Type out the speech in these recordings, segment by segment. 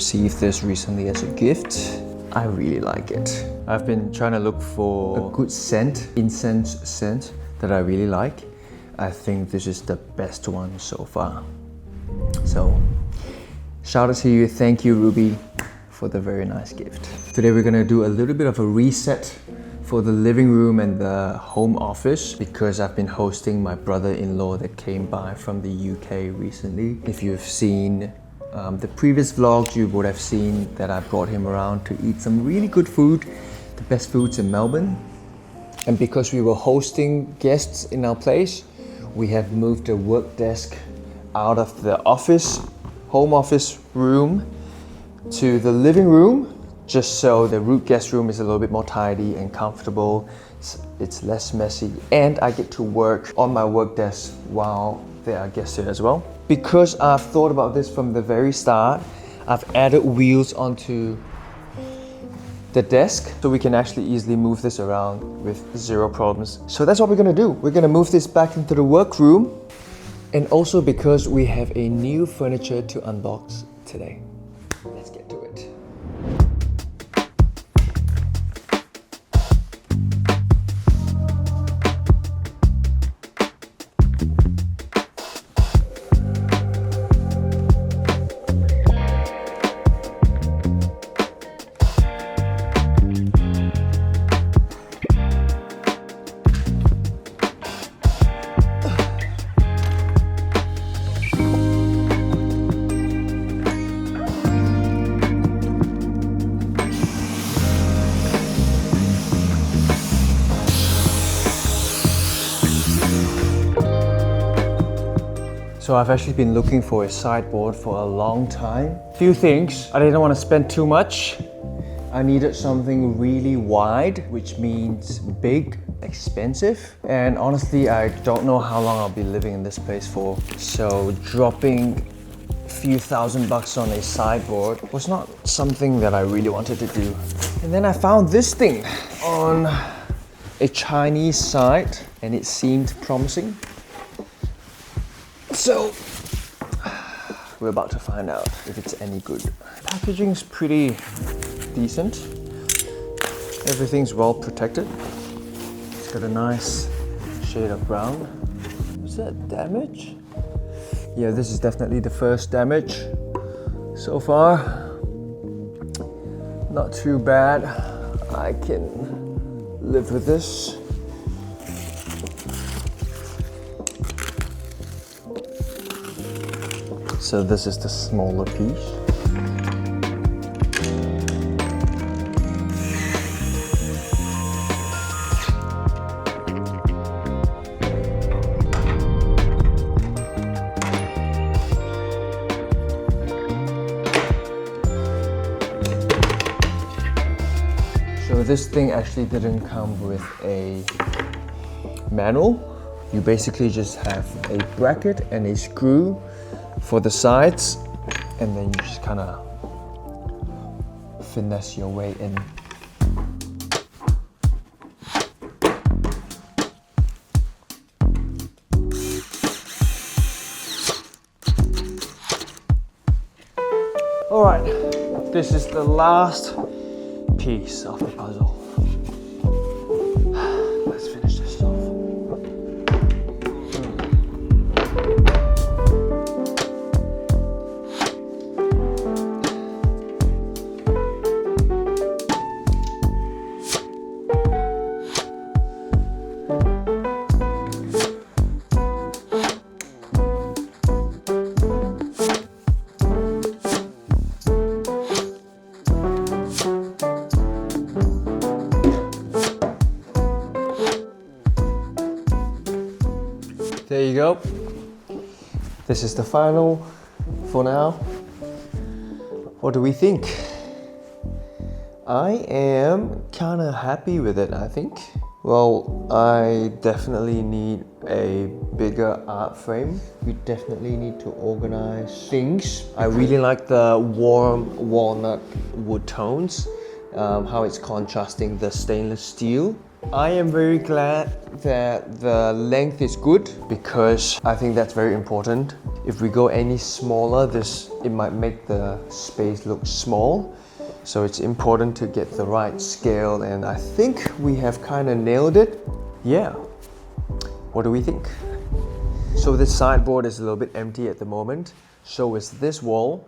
received this recently as a gift. I really like it. I've been trying to look for a good scent, incense scent that I really like. I think this is the best one so far. So, shout out to you. Thank you, Ruby, for the very nice gift. Today we're gonna do a little bit of a reset for the living room and the home office because I've been hosting my brother-in-law that came by from the UK recently. If you've seen the previous vlogs, you would have seen that I brought him around to eat some really good food, the best foods in Melbourne. And because we were hosting guests in our place, we have moved the work desk out of the office, home office room to the living room, just so the root guest room is a little bit more tidy and comfortable. It's less messy, and I get to work on my work desk while there are guests here as well. Because I've thought about this from the very start, I've added wheels onto the desk so we can actually easily move this around with zero problems. So that's what we're gonna do. We're gonna move this back into the workroom, and also because we have a new furniture to unbox today. Let's get to it. So I've actually been looking for a sideboard for a long time. Few things, I didn't want to spend too much. I needed something really wide, which means big, expensive. And honestly, I don't know how long I'll be living in this place for. So dropping a few $1,000 on a sideboard was not something that I really wanted to do. And then I found this thing on a Chinese site and it seemed promising. So, we're about to find out if it's any good. Packaging's pretty decent. Everything's well protected. It's got a nice shade of brown. Is that damage? Yeah, this is definitely the first damage so far. Not too bad. I can live with this. So this is the smaller piece. So this thing actually didn't come with a manual. You basically just have a bracket and a screw for the sides, and then you just kind of finesse your way in. All right, this is the last piece of the puzzle. Let's finish this off. There you go. This is the final for now. What do we think? I am kind of happy with it, I think. Well, I definitely need a bigger art frame. We definitely need to organize things. I really like the warm walnut wood tones, how it's contrasting the stainless steel. I am very glad that the length is good because I think that's very important. If we go any smaller, it might make the space look small. So it's important to get the right scale, and I think we have kind of nailed it. Yeah, what do we think? So this sideboard is a little bit empty at the moment. So is this wall.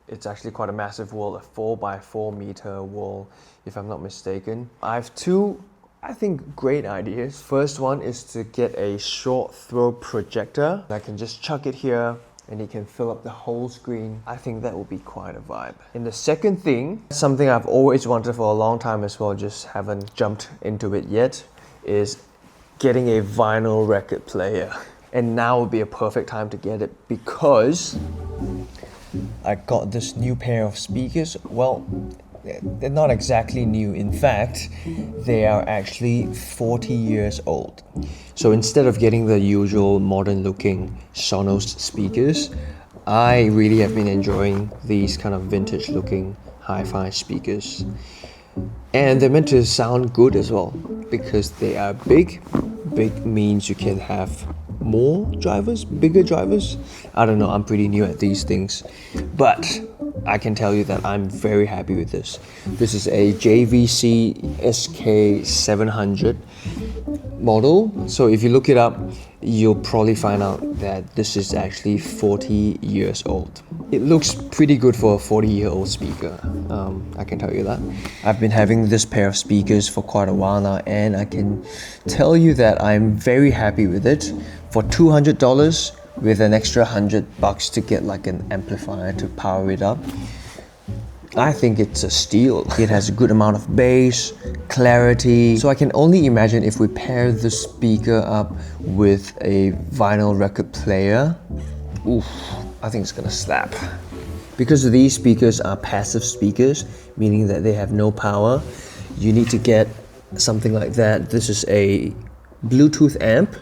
It's actually quite a massive wall, a 4x4 meter wall, if I'm not mistaken. I have two, I think, great ideas. First one is to get a short throw projector. I can just chuck it here and it can fill up the whole screen. I think that will be quite a vibe. And the second thing, something I've always wanted for a long time as well, just haven't jumped into it yet, is getting a vinyl record player. And now would be a perfect time to get it because I got this new pair of speakers. Well, they're not exactly new. In fact, they are actually 40 years old. So instead of getting the usual modern looking Sonos speakers, I really have been enjoying these kind of vintage looking hi-fi speakers. And they're meant to sound good as well because they are big. Big means you can have more drivers, bigger drivers. I don't know, I'm pretty new at these things, but I can tell you that I'm very happy with this. This is a JVC SK700 model. So if you look it up, you'll probably find out that this is actually 40 years old. It looks pretty good for a 40-year-old speaker, I can tell you that. I've been having this pair of speakers for quite a while now, and I can tell you that I'm very happy with it. For $200 with an extra $100 to get like an amplifier to power it up, I think it's a steal. It has a good amount of bass, clarity. So I can only imagine if we pair the speaker up with a vinyl record player, oof, I think it's gonna slap. Because these speakers are passive speakers, meaning that they have no power, you need to get something like that. This is a Bluetooth amp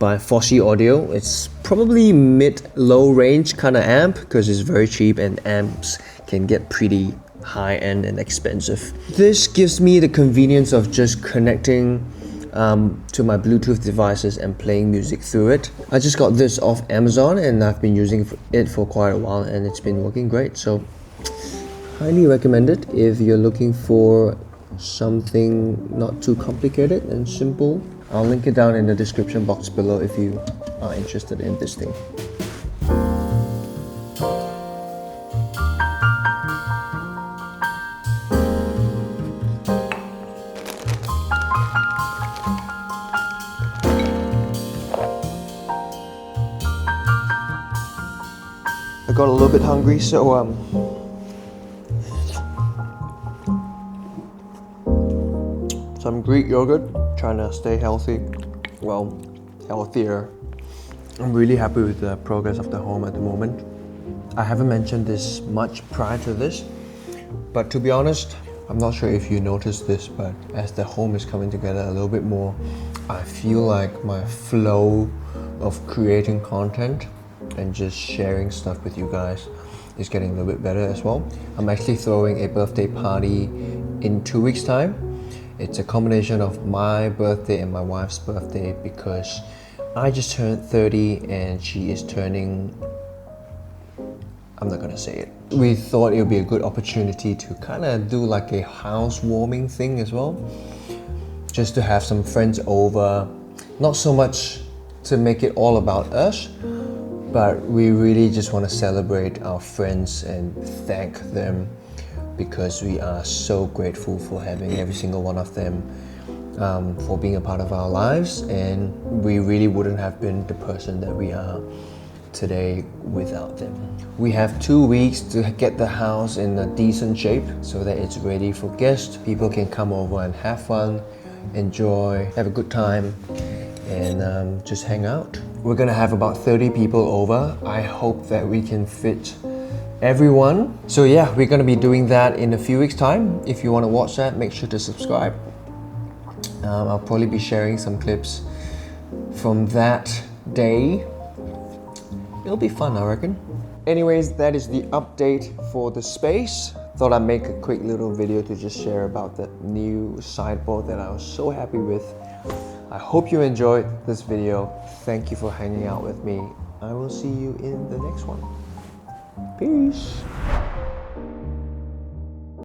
by Fossey Audio. It's probably mid-low range kind of amp because it's very cheap, and amps can get pretty high-end and expensive. This gives me the convenience of just connecting to my Bluetooth devices and playing music through it. I just got this off Amazon and I've been using it for quite a while and it's been working great. So highly recommend it if you're looking for something not too complicated and simple. I'll link it down in the description box below if you are interested in this thing. I got a little bit hungry, so some Greek yogurt, trying to stay healthy, well, healthier. I'm really happy with the progress of the home at the moment. I haven't mentioned this much prior to this, but to be honest, I'm not sure if you noticed this, but as the home is coming together a little bit more, I feel like my flow of creating content and just sharing stuff with you guys is getting a little bit better as well. I'm actually throwing a birthday party in 2 weeks' time. It's a combination of my birthday and my wife's birthday because I just turned 30 and she is turning, I'm not gonna say it. We thought it would be a good opportunity to kind of do like a housewarming thing as well. Just to have some friends over, not so much to make it all about us, but we really just want to celebrate our friends and thank them because we are so grateful for having every single one of them for being a part of our lives, and we really wouldn't have been the person that we are today without them. We have 2 weeks to get the house in a decent shape so that it's ready for guests. People can come over and have fun, enjoy, have a good time, and just hang out. We're gonna have about 30 people over. I hope that we can fit everyone. So yeah, we're gonna be doing that in a few weeks' time. If you wanna watch that, make sure to subscribe. I'll probably be sharing some clips from that day. It'll be fun, I reckon. Anyways, that is the update for the space. Thought I'd make a quick little video to just share about the new sideboard that I was so happy with. I hope you enjoyed this video. Thank you for hanging out with me I will see you in the next one. Peace.